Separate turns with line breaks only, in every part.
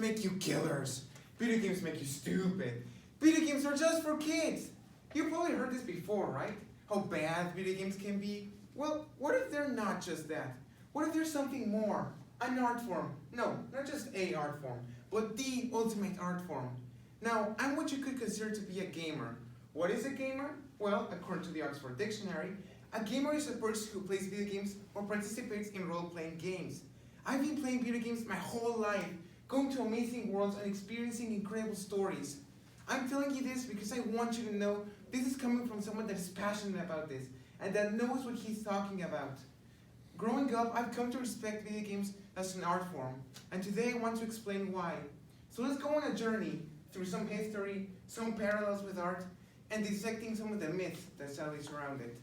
make you killers. Video games make you stupid. Video games are just for kids. You probably heard this before, right? How bad video games can be. Well, what if they're not just that? What if there's something more? An art form. No, not just a art form, but the ultimate art form. Now, I'm what you could consider to be a gamer. What is a gamer? Well, according to the Oxford Dictionary, a gamer is a person who plays video games or participates in role-playing games. I've been playing video games my whole life, going to amazing worlds and experiencing incredible stories. I'm telling you this because I want you to know this is coming from someone that is passionate about this and that knows what he's talking about. Growing up, I've come to respect video games as an art form, and today I want to explain why. So let's go on a journey through some history, some parallels with art, and dissecting some of the myths that sadly surround it.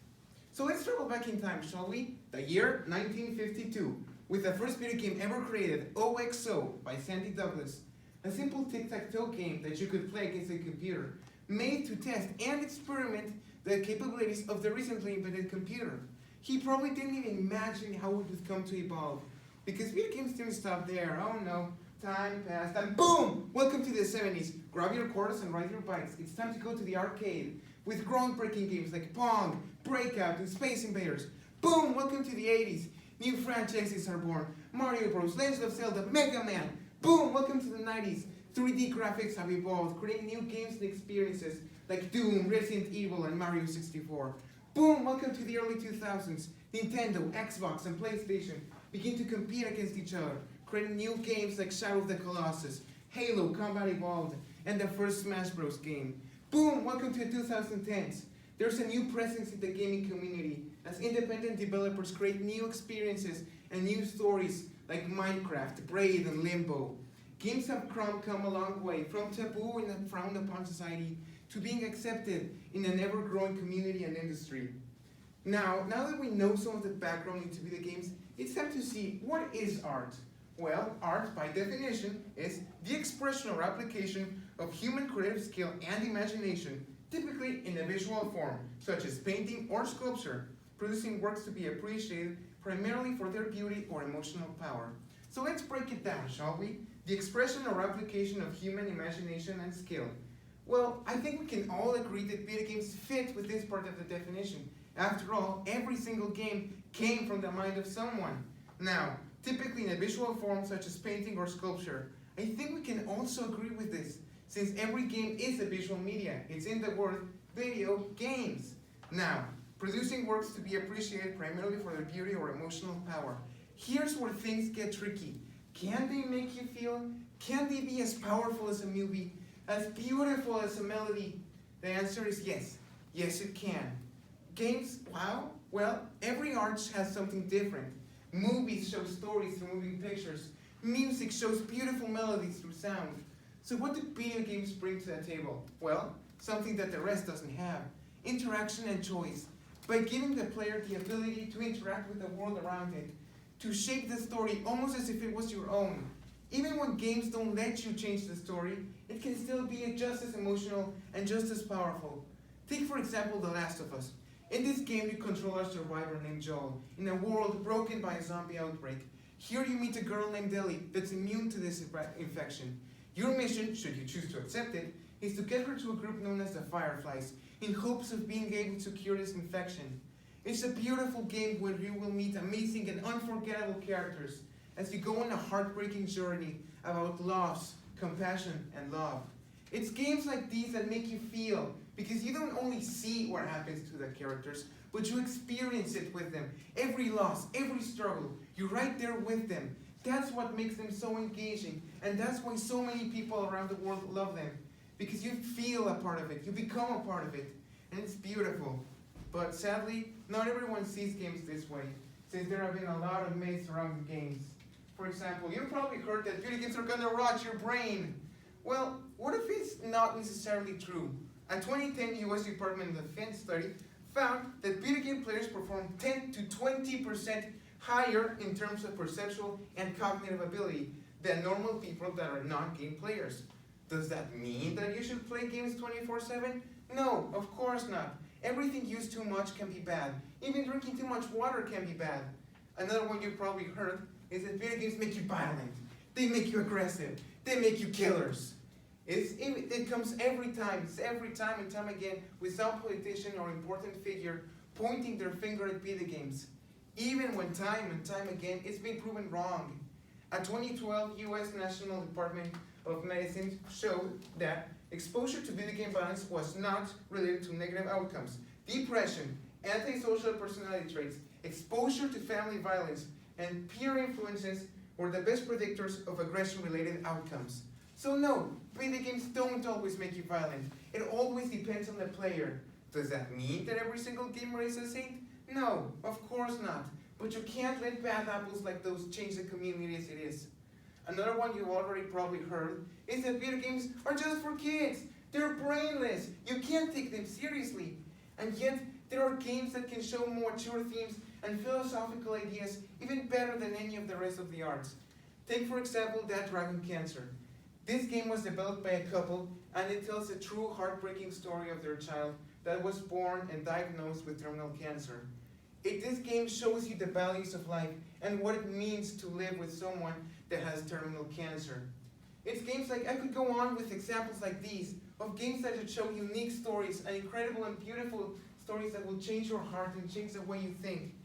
So let's travel back in time, shall we? The year 1952, with the first video game ever created, OXO, by Sandy Douglas. A simple tic-tac-toe game that you could play against a computer, made to test and experiment the capabilities of the recently invented computer. He probably didn't even imagine how it would come to evolve, because video games didn't stop there. Oh no, time passed, and boom! Welcome to the 70s. Grab your quarters and ride your bikes. It's time to go to the arcade with groundbreaking games like Pong, Breakout, and Space Invaders. Boom! Welcome to the 80s. New franchises are born. Mario Bros, Legend of Zelda, Mega Man. Boom! Welcome to the 90s. 3D graphics have evolved, creating new games and experiences like Doom, Resident Evil, and Mario 64. Boom! Welcome to the early 2000s. Nintendo, Xbox, and PlayStation begin to compete against each other, creating new games like Shadow of the Colossus, Halo, Combat Evolved, and the first Smash Bros. Game. Boom! Welcome to the 2010s. There's a new presence in the gaming community as independent developers create new experiences and new stories like Minecraft, Braid, and Limbo. Games have come a long way from taboo in a frowned upon society to being accepted in an ever-growing community and industry. Now that we know some of the background into video games, it's time to see what is art. Well, art, by definition, is the expression or application of human creative skill and imagination, typically in a visual form, such as painting or sculpture, producing works to be appreciated primarily for their beauty or emotional power. So let's break it down, shall we? The expression or application of human imagination and skill. Well, I think we can all agree that video games fit with this part of the definition. After all, every single game came from the mind of someone. Now, typically in a visual form such as painting or sculpture, I think we can also agree with this, since every game is a visual media. It's in the word video games. Now, producing works to be appreciated primarily for their beauty or emotional power. Here's where things get tricky. Can they make you feel? Can they be as powerful as a movie? As beautiful as a melody? The answer is yes. Yes, it can. Games, wow, well, every art has something different. Movies show stories through moving pictures. Music shows beautiful melodies through sound. So what do video games bring to the table? Well, something that the rest doesn't have. Interaction and choice. By giving the player the ability to interact with the world around it, to shape the story almost as if it was your own. Even when games don't let you change the story, it can still be just as emotional and just as powerful. Take for example The Last of Us. In this game you control a survivor named Joel in a world broken by a zombie outbreak. Here you meet a girl named Ellie that's immune to this infection. Your mission, should you choose to accept it, is to get her to a group known as the Fireflies in hopes of being able to cure this infection. It's a beautiful game where you will meet amazing and unforgettable characters as you go on a heartbreaking journey about loss, compassion, and love. It's games like these that make you feel, because you don't only see what happens to the characters, but you experience it with them. Every loss, every struggle, you're right there with them. That's what makes them so engaging, and that's why so many people around the world love them. Because you feel a part of it, you become a part of it, and it's beautiful. But sadly, not everyone sees games this way, since there have been a lot of myths around the games. For example, you've probably heard that video games are gonna rot your brain. Well, what if it's not necessarily true? A 2010 US Department of Defense study found that video game players perform 10 to 20% higher in terms of perceptual and cognitive ability than normal people that are non-game players. Does that mean that you should play games 24/7? No, of course not. Everything used too much can be bad. Even drinking too much water can be bad. Another one you probably heard is that video games make you violent. They make you aggressive. They make you killers. It comes every time and time again with some politician or important figure pointing their finger at video games. Even when time and time again it's been proven wrong. A 2012 U.S. National Department of Medicine showed that exposure to video game violence was not related to negative outcomes. Depression, antisocial personality traits, exposure to family violence, and peer influences were the best predictors of aggression-related outcomes. So no, video games don't always make you violent. It always depends on the player. Does that mean that every single gamer is a saint? No, of course not. But you can't let bad apples like those change the community as it is. Another one you already probably heard is that video games are just for kids. They're brainless. You can't take them seriously. And yet, there are games that can show more mature themes and philosophical ideas even better than any of the rest of the arts. Take, for example, That Dragon Cancer. This game was developed by a couple, and it tells a true heartbreaking story of their child that was born and diagnosed with terminal cancer. This game shows you the values of life and what it means to live with someone that has terminal cancer. It's games like, I could go on with examples like these, of games that show unique stories and incredible and beautiful stories that will change your heart and change the way you think.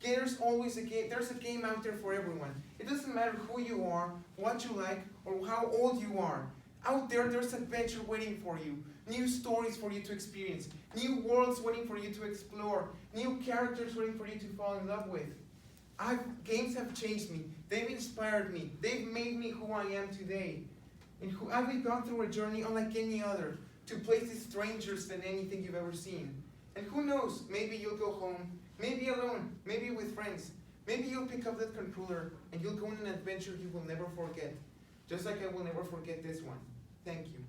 There's always a game out there for everyone. It doesn't matter who you are, what you like, or how old you are. Out there, there's adventure waiting for you, new stories for you to experience, new worlds waiting for you to explore, new characters waiting for you to fall in love with. Games have changed me. They've inspired me. They've made me who I am today. And I've gone through a journey unlike any other, to places strangers than anything you've ever seen. And who knows, maybe you'll go home, maybe alone, maybe with friends. Maybe you'll pick up that controller and you'll go on an adventure you will never forget. Just like I will never forget this one. Thank you.